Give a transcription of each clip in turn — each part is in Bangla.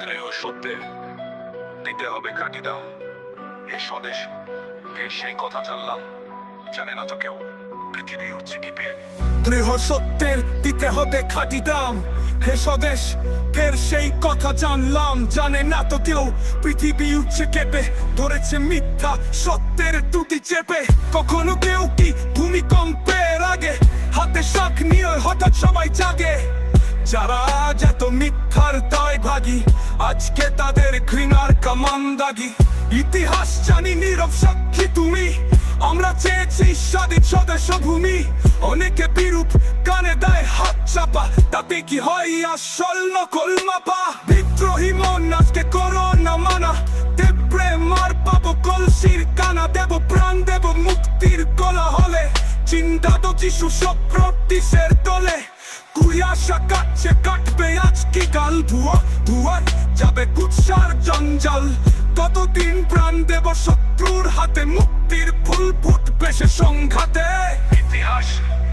ও সত্যের দিতে হবে খাঁটি দাম। হে স্বদেশ, কে সেই কথা জানলাম, জানে না তো কেউ পৃথিবী হচ্ছে কি পেয়ে। দৃঢ় সত্যের দিতে হবে খাঁটি দাম। হে স্বদেশ, ফের সেই কথা জানলাম, জানে না তো কেউ পৃথিবী উঠছে কেঁপে। ধরেছে মিথ্যা সত্যের দুটি চেপে। কখনো কেউ কি ভূমিকম্পের আগে হাতে শাক নিয়ে হঠাৎ সবাই জাগে। যারা আজ এত মিথ্যার দায় ভাগী, আজকে তাদের ঘৃণার কামান দাগি। ইতিহাস জানি নীরব সাক্ষী তুমি, আমরা চেয়েছি স্বাধীন স্বদেশ ভূমি। অনেকে বিরূপ কানে দেয় হাত চাপা, তাতে কি হয় আসল নকল মাপা। বিদ্রোহী মন আজকে করো না মানা, দেব প্রেম আর পাবো কলসির কানা। দেব প্রাণ দেব মুক্তির কোলাহলে, চিন্তা তো যিশু সব প্রতিশের তোলে। কুয়াশা কাটছে কাটবে আজ কি কাল, ধোয়া ধোয়া যাবে কুৎসার জঞ্জাল। কতদিন প্রাণ দেব শত্রুর হাতে, মুক্তির ফুল ফুটবে সে সংঘাতে। ইতিহাস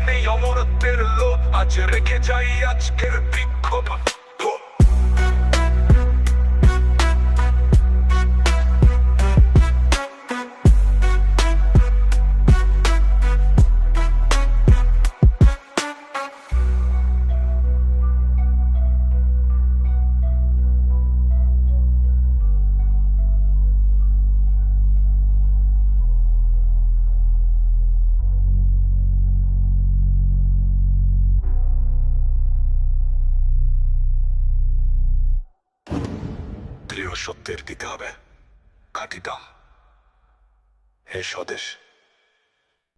নেই অমরত্বের লোভ, আজ রেখে যাই আজকের বিক্ষোভ। দৃঢ় সত্যের দিতে হবে খাঁটি দাম। হে স্বদেশ,